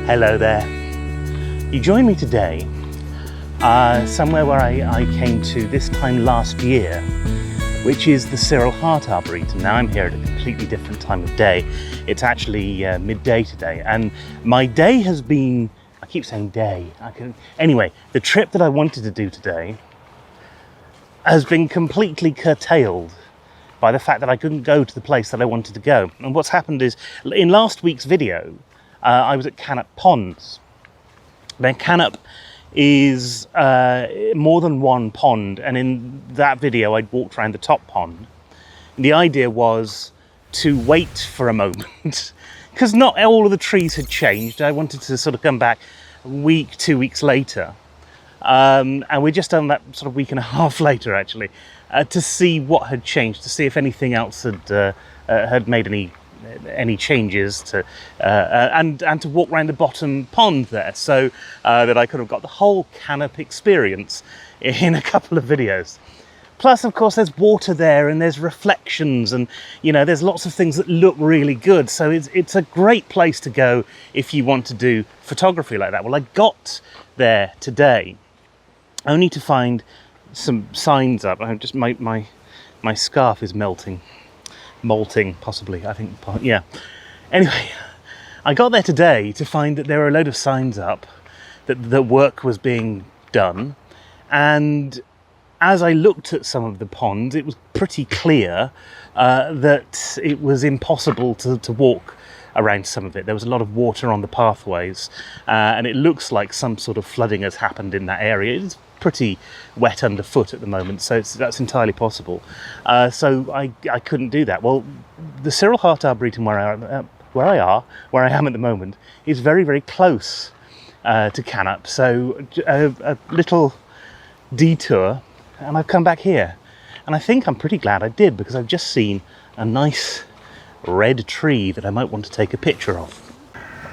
Hello there. You join me today somewhere where I came to this time last year, which is the Cyril Hart Arboretum. Now I'm here at a completely different time of day. It's actually midday today, and my day has been, I keep saying day, anyway, the trip that I wanted to do today has been completely curtailed by the fact that I couldn't go to the place that I wanted to go. And what's happened is, in last week's video, I was at Canop Ponds. Now, Canop is more than one pond, and in that video I'd walked around the top pond. And the idea was to wait for a moment, because not all of the trees had changed. I wanted to sort of come back a week, 2 weeks later, and we'd just done that sort of week and a half later, actually, to see what had changed, to see if anything else had made any changes, to and to walk around the bottom pond there, so that I could have got the whole Canop experience in a couple of videos. Plus, of course, there's water there and there's reflections, and you know, there's lots of things that look really good, so it's a great place to go if you want to do photography like that. Well, I got there today only to find some signs up. I just my scarf is molting possibly, I think, yeah. Anyway, I got there today to find that there were a load of signs up that the work was being done, and as I looked at some of the ponds, it was pretty clear that it was impossible to walk around some of it. There was a lot of water on the pathways, and it looks like some sort of flooding has happened in that area. It's pretty wet underfoot at the moment, so that's entirely possible. So I couldn't do that. Well, the Cyril Hart Arboretum, where I am at the moment, is very, very close to Canop. So a little detour, and I've come back here. And I think I'm pretty glad I did, because I've just seen a nice red tree that I might want to take a picture of.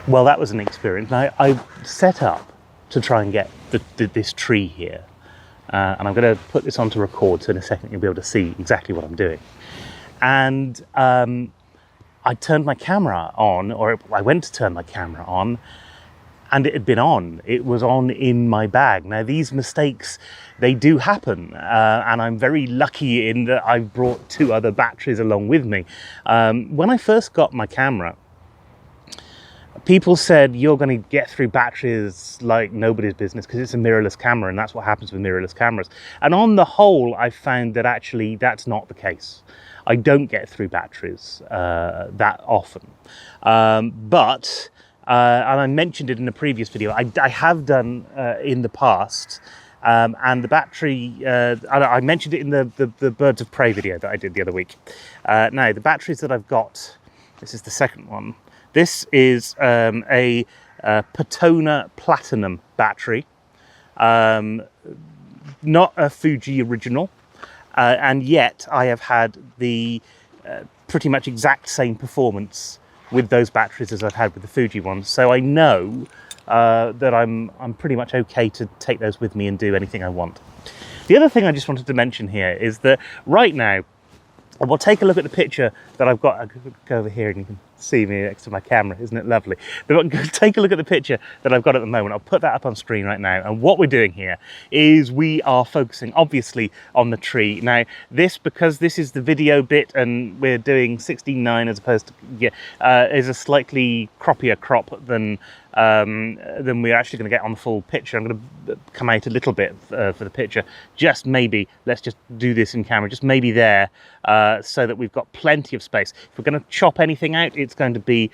Well, that was an experience. I set up to try and get this tree here, and I'm going to put this on to record, so in a second you'll be able to see exactly what I'm doing. And I turned my camera on, or I went to turn my camera on, and it had been on. It was on in my bag. Now, these mistakes, they do happen, and I'm very lucky in that I brought 2 other batteries along with me. When I first got my camera, people said you're going to get through batteries like nobody's business because it's a mirrorless camera, and that's what happens with mirrorless cameras. And on the whole, I found that actually that's not the case. I don't get through batteries that often. But and I mentioned it in a previous video, I have done in the past, and the battery, I mentioned it in the Birds of Prey video that I did the other week. Now, the batteries that I've got, this is the second one. This is a Patona Platinum battery, not a Fuji original, and yet I have had the pretty much exact same performance with those batteries as I've had with the Fuji ones. So I know that I'm pretty much okay to take those with me and do anything I want. The other thing I just wanted to mention here is that right now, and we'll take a look at the picture that I've got. I'll go over here and you can see me next to my camera. Isn't it lovely? But take a look at the picture that I've got at the moment. I'll put that up on screen right now. And what we're doing here is we are focusing, obviously, on the tree. Now, because this is the video bit and we're doing 16:9 as opposed to, is a slightly croppier crop than we're actually going to get on the full picture. I'm going to come out a little bit for the picture. Just maybe, let's just do this in camera, just maybe there, so that we've got plenty of space. If we're going to chop anything out, it's going to be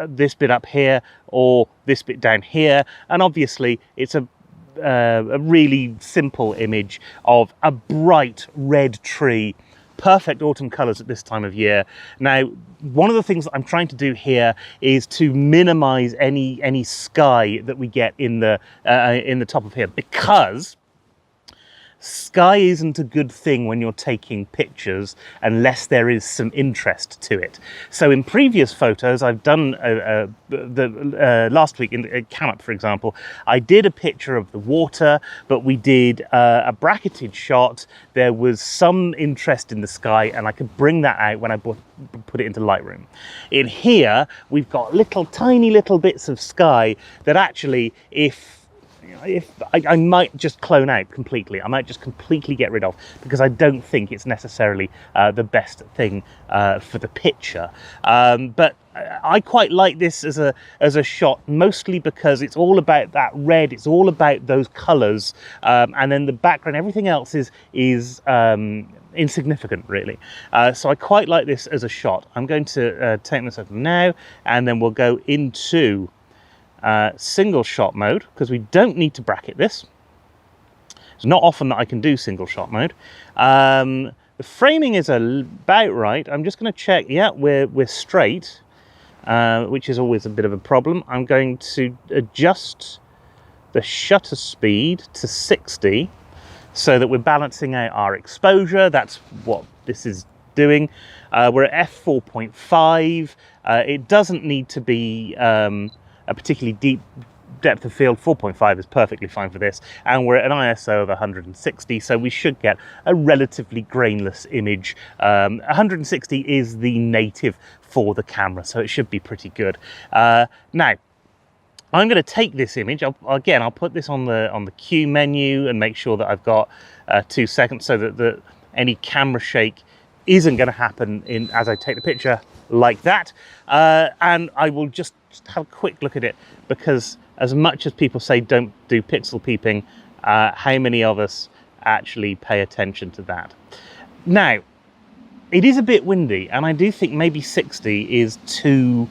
this bit up here or this bit down here. And obviously it's a really simple image of a bright red tree, perfect autumn colours at this time of year. Now, one of the things that I'm trying to do here is to minimise any sky that we get in the top of here, because sky isn't a good thing when you're taking pictures unless there is some interest to it. So in previous photos I've done, last week in Camp, for example, I did a picture of the water, but we did a bracketed shot. There was some interest in the sky, and I could bring that out when I put it into Lightroom. In here, we've got tiny little bits of sky that actually, if I might just clone out completely. I might just completely get rid of, because I don't think it's necessarily the best thing for the picture. But I quite like this as a shot, mostly because it's all about that red. It's all about those colours, and then the background. Everything else is insignificant, really. So I quite like this as a shot. I'm going to take this over now, and then we'll go into single shot mode, because we don't need to bracket this. It's not often that I can do single shot mode. The framing is about right. I'm just going to check. Yeah, we're straight, which is always a bit of a problem. I'm going to adjust the shutter speed to 60 so that we're balancing out our exposure. That's what this is doing. We're at f4.5. It doesn't need to be a particularly deep depth of field. 4.5 is perfectly fine for this, and we're at an ISO of 160, so we should get a relatively grainless image. 160 is the native for the camera, so it should be pretty good. Now I'm going to take this image. I'll put this on the Q menu and make sure that I've got 2 seconds, so that any camera shake isn't going to happen as I take the picture like that. And I will just have a quick look at it, because as much as people say don't do pixel peeping, how many of us actually pay attention to that? Now, it is a bit windy, and I do think maybe 60 is too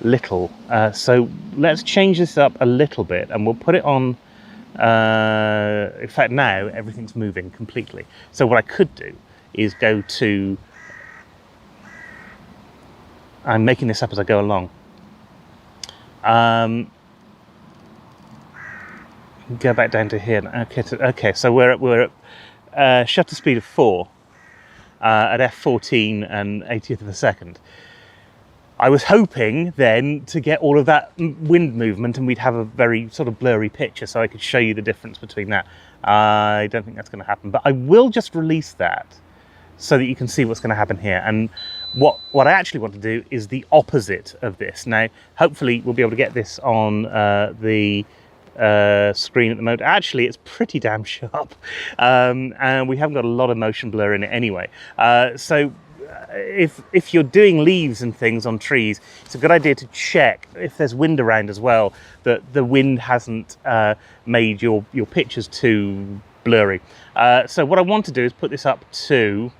little. So let's change this up a little bit, and we'll put it on. In fact, now everything's moving completely. So what I could do is go to, I'm making this up as I go along. Go back down to here. Okay, so we're at shutter speed of 4 at f14 and 80th of a second. I was hoping then to get all of that wind movement, and we'd have a very sort of blurry picture, so I could show you the difference between that. I don't think that's going to happen, but I will just release that so that you can see what's going to happen here. And what I actually want to do is the opposite of this. Now, hopefully we'll be able to get this on the screen at the moment. Actually, it's pretty damn sharp, and we haven't got a lot of motion blur in it anyway. So if you're doing leaves and things on trees, it's a good idea to check if there's wind around as well, that the wind hasn't made your pictures too blurry. So what I want to do is put this up to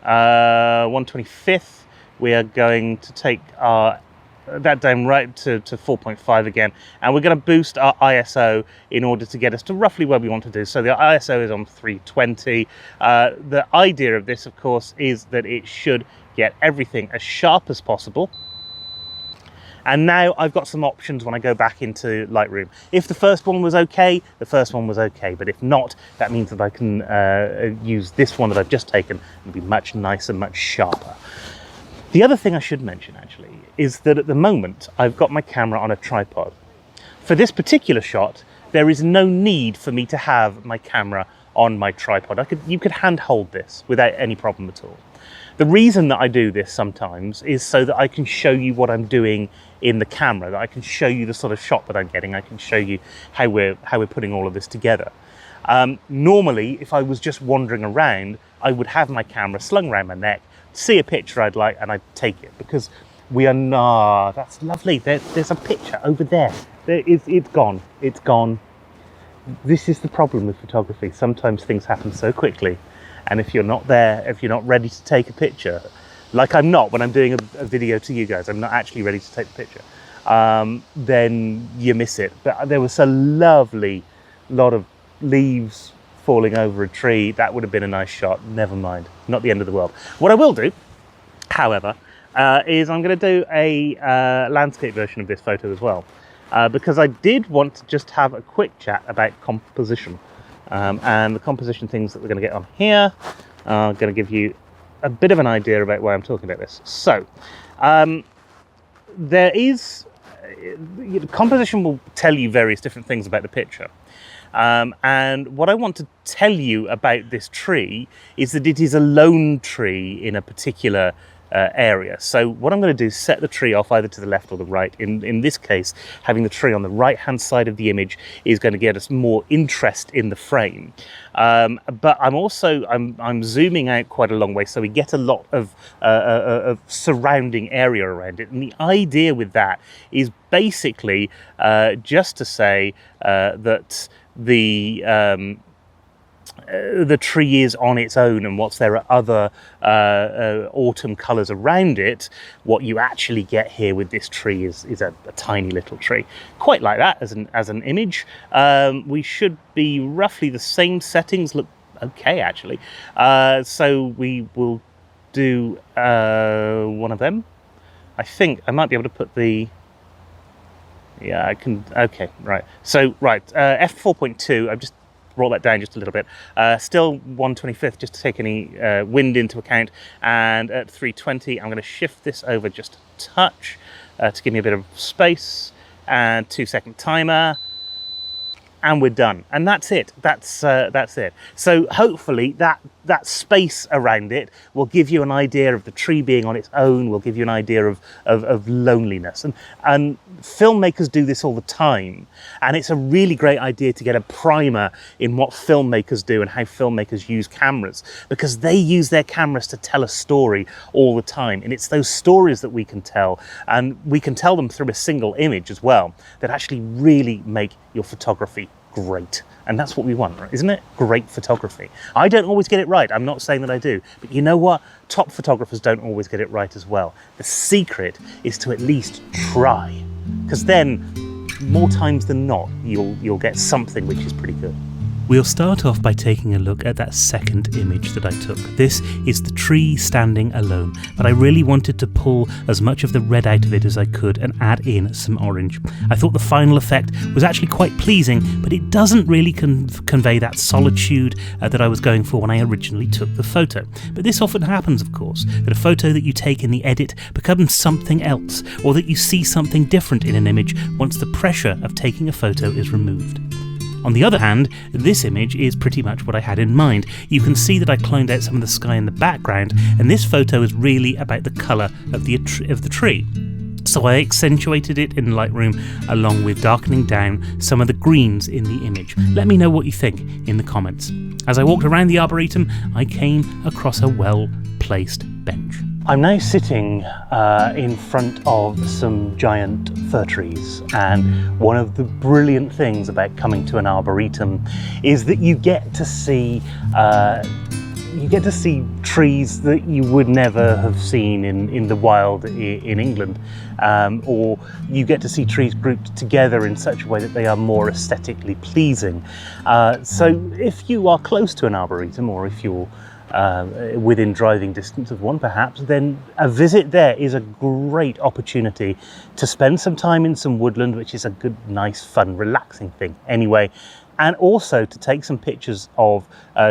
1/25th. We are going to take that down right to 4.5 again, and we're going to boost our ISO in order to get us to roughly where we want to do. So the ISO is on 320. The idea of this, of course, is that it should get everything as sharp as possible. And now I've got some options when I go back into Lightroom. If the first one was okay, the first one was okay. But if not, that means that I can use this one that I've just taken and be much nicer, much sharper. The other thing I should mention, actually, is that at the moment, I've got my camera on a tripod. For this particular shot, there is no need for me to have my camera on my tripod. You could handhold this without any problem at all. The reason that I do this sometimes is so that I can show you what I'm doing in the camera, that I can show you the sort of shot that I'm getting. I can show you how we're putting all of this together. Normally, if I was just wandering around, I would have my camera slung around my neck, see a picture I'd like, and I'd take it, because we are not. That's lovely. There's a picture over there. It's gone. It's gone. This is the problem with photography. Sometimes things happen so quickly, and if you're not there, if you're not ready to take a picture, like I'm not when I'm doing a video to you guys, I'm not actually ready to take the picture, then you miss it. But there was a lovely lot of leaves falling over a tree. That would have been a nice shot. Never mind, not the end of the world. What I will do, however, is I'm going to do a landscape version of this photo as well, because I did want to just have a quick chat about composition. And the composition things that we're going to get on here are going to give you a bit of an idea about why I'm talking about this. So, there is... composition will tell you various different things about the picture. And what I want to tell you about this tree is that it is a lone tree in a particular area. So what I'm going to do is set the tree off either to the left or the right. In this case, having the tree on the right hand side of the image is going to get us more interest in the frame. But I'm zooming out quite a long way, so we get a lot of surrounding area around it. And the idea with that is basically just to say that the tree is on its own, and whilst there are other autumn colours around it, what you actually get here with this tree is a tiny little tree. Quite like that as an image. We should be roughly the same settings. Look okay, actually. So we will do one of them. I think I might be able to put the... Yeah, I can... Okay, right. So, right, f4.2, I've just brought that down just a little bit. Still 1/25th, just to take any wind into account. And at 320, I'm going to shift this over just a touch to give me a bit of space. And 2-second timer. And we're done. And that's it. That's it. So hopefully that space around it will give you an idea of the tree being on its own, will give you an idea of loneliness. And filmmakers do this all the time. And it's a really great idea to get a primer in what filmmakers do and how filmmakers use cameras, because they use their cameras to tell a story all the time. And it's those stories that we can tell, and we can tell them through a single image as well, that actually really make your photography great. And that's what we want, right? Isn't it? Great photography. I don't always get it right. I'm not saying that I do. But you know what? Top photographers don't always get it right as well. The secret is to at least try. Because then, more times than not, you'll get something which is pretty good. We'll start off by taking a look at that second image that I took. This is the tree standing alone, but I really wanted to pull as much of the red out of it as I could and add in some orange. I thought the final effect was actually quite pleasing, but it doesn't really convey that solitude that I was going for when I originally took the photo. But this often happens, of course, that a photo that you take in the edit becomes something else, or that you see something different in an image once the pressure of taking a photo is removed. On the other hand, this image is pretty much what I had in mind. You can see that I cloned out some of the sky in the background, and this photo is really about the colour of the tree. So I accentuated it in Lightroom along with darkening down some of the greens in the image. Let me know what you think in the comments. As I walked around the Arboretum, I came across a well-placed bench. I'm now sitting in front of some giant fir trees, and one of the brilliant things about coming to an Arboretum is that you get to see trees that you would never have seen in the wild in England, or you get to see trees grouped together in such a way that they are more aesthetically pleasing. So if you are close to an Arboretum, or if you're within driving distance of one perhaps, then a visit there is a great opportunity to spend some time in some woodland, which is a good, nice, fun, relaxing thing anyway, and also to take some pictures of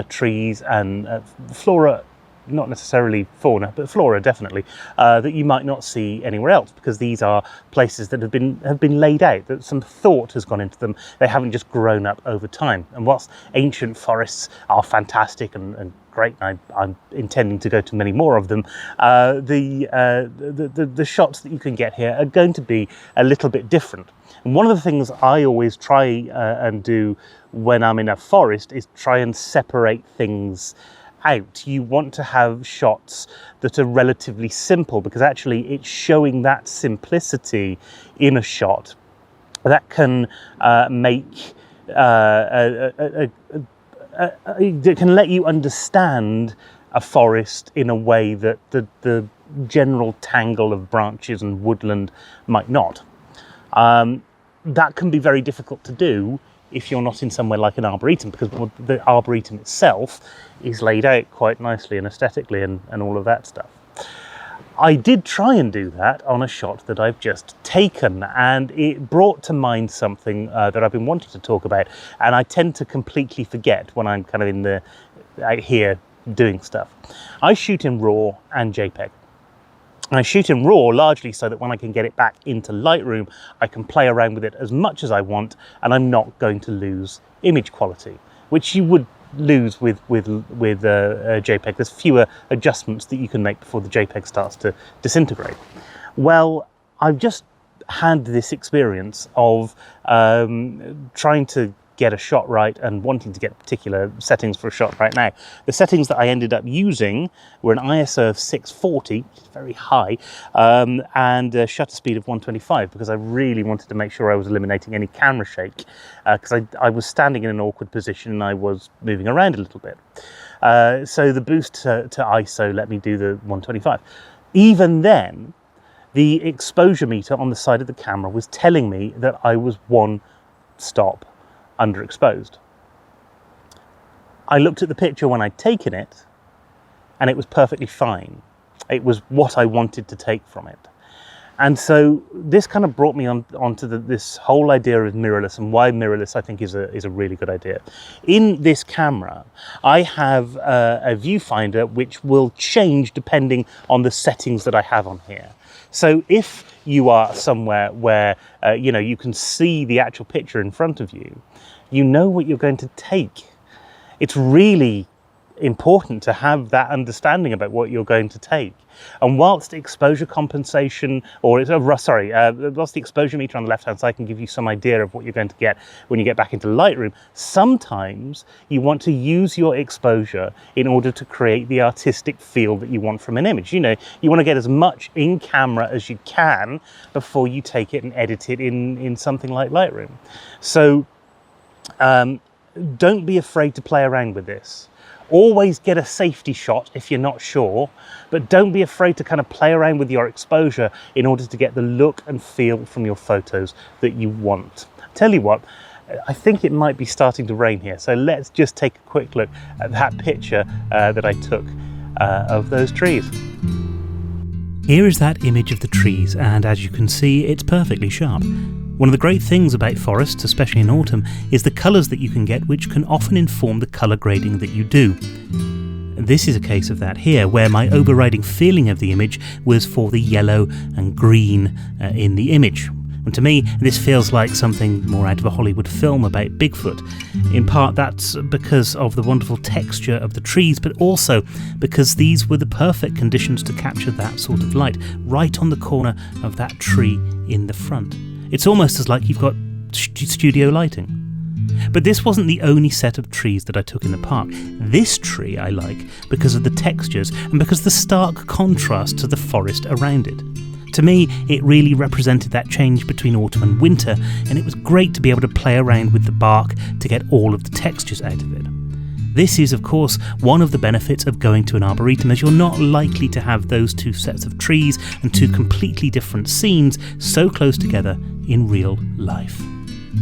trees and flora, not necessarily fauna, but flora definitely, that you might not see anywhere else, because these are places that have been laid out, that some thought has gone into them. They haven't just grown up over time. And whilst ancient forests are fantastic and great, I'm intending to go to many more of them, the shots that you can get here are going to be a little bit different. And one of the things I always try and do when I'm in a forest is try and separate things out. You want to have shots that are relatively simple, because actually it's showing that simplicity in a shot that can make that can let you understand a forest in a way that the general tangle of branches and woodland might not. That can be very difficult to do if you're not in somewhere like an Arboretum, because the Arboretum itself is laid out quite nicely and aesthetically and all of that stuff. I did try and do that on a shot that I've just taken, and it brought to mind something that I've been wanting to talk about, and I tend to completely forget when I'm kind of in the out here doing stuff. I shoot in RAW and JPEG. And I shoot in RAW largely so that when I can get it back into Lightroom, I can play around with it as much as I want, and I'm not going to lose image quality, which you would lose with JPEG. There's fewer adjustments that you can make before the JPEG starts to disintegrate. Well, I've just had this experience of trying to get a shot right and wanting to get particular settings for a shot right now. The settings that I ended up using were an ISO of 640, which is very high, and a shutter speed of 125, because I really wanted to make sure I was eliminating any camera shake, because I was standing in an awkward position and I was moving around a little bit. So the boost to ISO let me do the 125. Even then, the exposure meter on the side of the camera was telling me that I was one stop underexposed. I looked at the picture when I'd taken it, and it was perfectly fine. It was what I wanted to take from it. And so this kind of brought me onto this whole idea of mirrorless, and why mirrorless I think is a really good idea. In this camera, I have a viewfinder which will change depending on the settings that I have on here. So if you are somewhere where you can see the actual picture in front of you, you know what you're going to take. It's really important to have that understanding about what you're going to take. And whilst exposure compensation, whilst the exposure meter on the left hand side can give you some idea of what you're going to get when you get back into Lightroom, sometimes you want to use your exposure in order to create the artistic feel that you want from an image. You want to get as much in camera as you can before you take it and edit it in something like Lightroom. So don't be afraid to play around with this. Always get a safety shot if you're not sure, but don't be afraid to kind of play around with your exposure in order to get the look and feel from your photos that you want. Tell you what, I think it might be starting to rain here, so let's just take a quick look at that picture that I took of those trees. Here is that image of the trees, and as you can see, it's perfectly sharp. One of the great things about forests, especially in autumn, is the colours that you can get, which can often inform the colour grading that you do. This is a case of that here, where my overriding feeling of the image was for the yellow and green in the image. And to me, this feels like something more out of a Hollywood film about Bigfoot. In part, that's because of the wonderful texture of the trees, but also because these were the perfect conditions to capture that sort of light, right on the corner of that tree in the front. It's almost as like you've got studio lighting. But this wasn't the only set of trees that I took in the park. This tree I like because of the textures and because of the stark contrast to the forest around it. To me, it really represented that change between autumn and winter, and it was great to be able to play around with the bark to get all of the textures out of it. This is, of course, one of the benefits of going to an arboretum, as you're not likely to have those two sets of trees and two completely different scenes so close together in real life.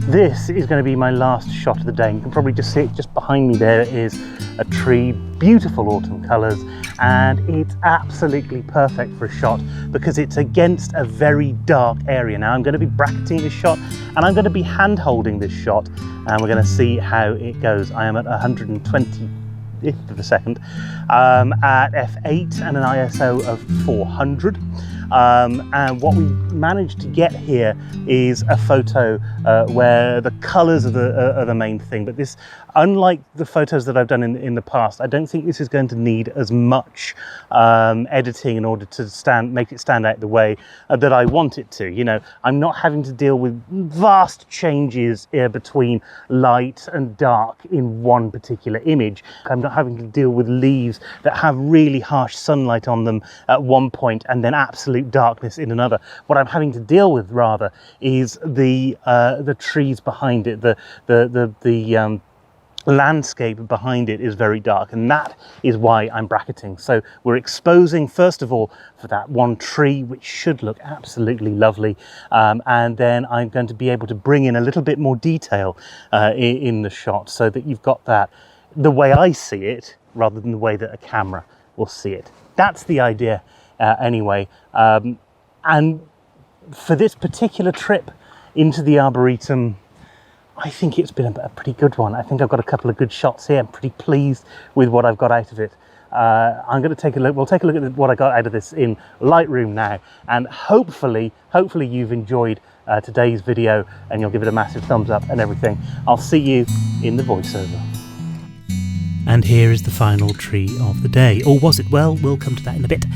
This is going to be my last shot of the day. You can probably just see it just behind me. There is a tree, beautiful autumn colours, and it's absolutely perfect for a shot because it's against a very dark area. Now I'm going to be bracketing this shot and I'm going to be hand holding this shot, and we're going to see how it goes. I am at 120th of a second at f8 and an ISO of 400. And what we managed to get here is a photo where the colours are the main thing. But this, unlike the photos that I've done in the past, I don't think this is going to need as much editing in order to make it stand out the way that I want it to. I'm not having to deal with vast changes between light and dark in one particular image. I'm not having to deal with leaves that have really harsh sunlight on them at one point and then absolute darkness in another. What I'm having to deal with rather is the trees behind it, the landscape behind it is very dark, and that is why I'm bracketing. So we're exposing first of all for that one tree, which should look absolutely lovely, and then I'm going to be able to bring in a little bit more detail in the shot so that you've got that the way I see it rather than the way that a camera will see it. That's the idea anyway. And for this particular trip into the Arboretum, I think it's been a pretty good one. I think I've got a couple of good shots here. I'm pretty pleased with what I've got out of it. I'm going to take a look. We'll take a look at what I got out of this in Lightroom now, and hopefully you've enjoyed today's video and you'll give it a massive thumbs up and everything. I'll see you in the voiceover. And here is the final tree of the day. Or was it? Well, we'll come to that in a bit.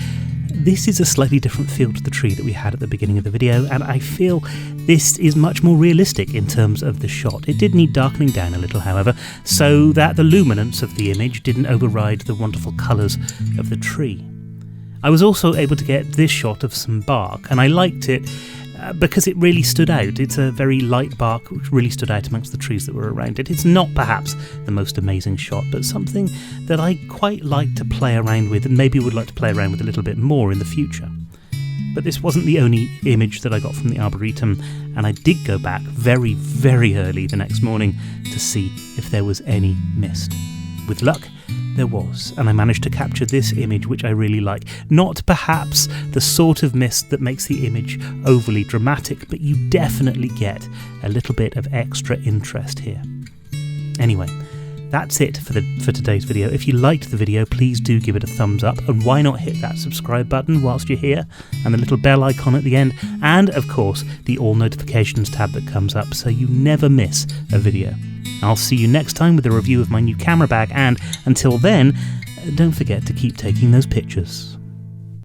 This is a slightly different feel to the tree that we had at the beginning of the video, and I feel this is much more realistic in terms of the shot. It did need darkening down a little, however, so that the luminance of the image didn't override the wonderful colours of the tree. I was also able to get this shot of some bark, and I liked it because it really stood out. It's a very light bark which really stood out amongst the trees that were around it. It's not perhaps the most amazing shot, but something that I quite like to play around with, and maybe would like to play around with a little bit more in the future. But this wasn't the only image that I got from the Arboretum, and I did go back very, very early the next morning to see if there was any mist. With luck, there was, and I managed to capture this image, which I really like. Not perhaps the sort of mist that makes the image overly dramatic, but you definitely get a little bit of extra interest here. Anyway, that's it for today's video. If you liked the video, please do give it a thumbs up, and why not hit that subscribe button whilst you're here, and the little bell icon at the end, and of course the all notifications tab that comes up so you never miss a video. I'll see you next time with a review of my new camera bag, and until then, don't forget to keep taking those pictures.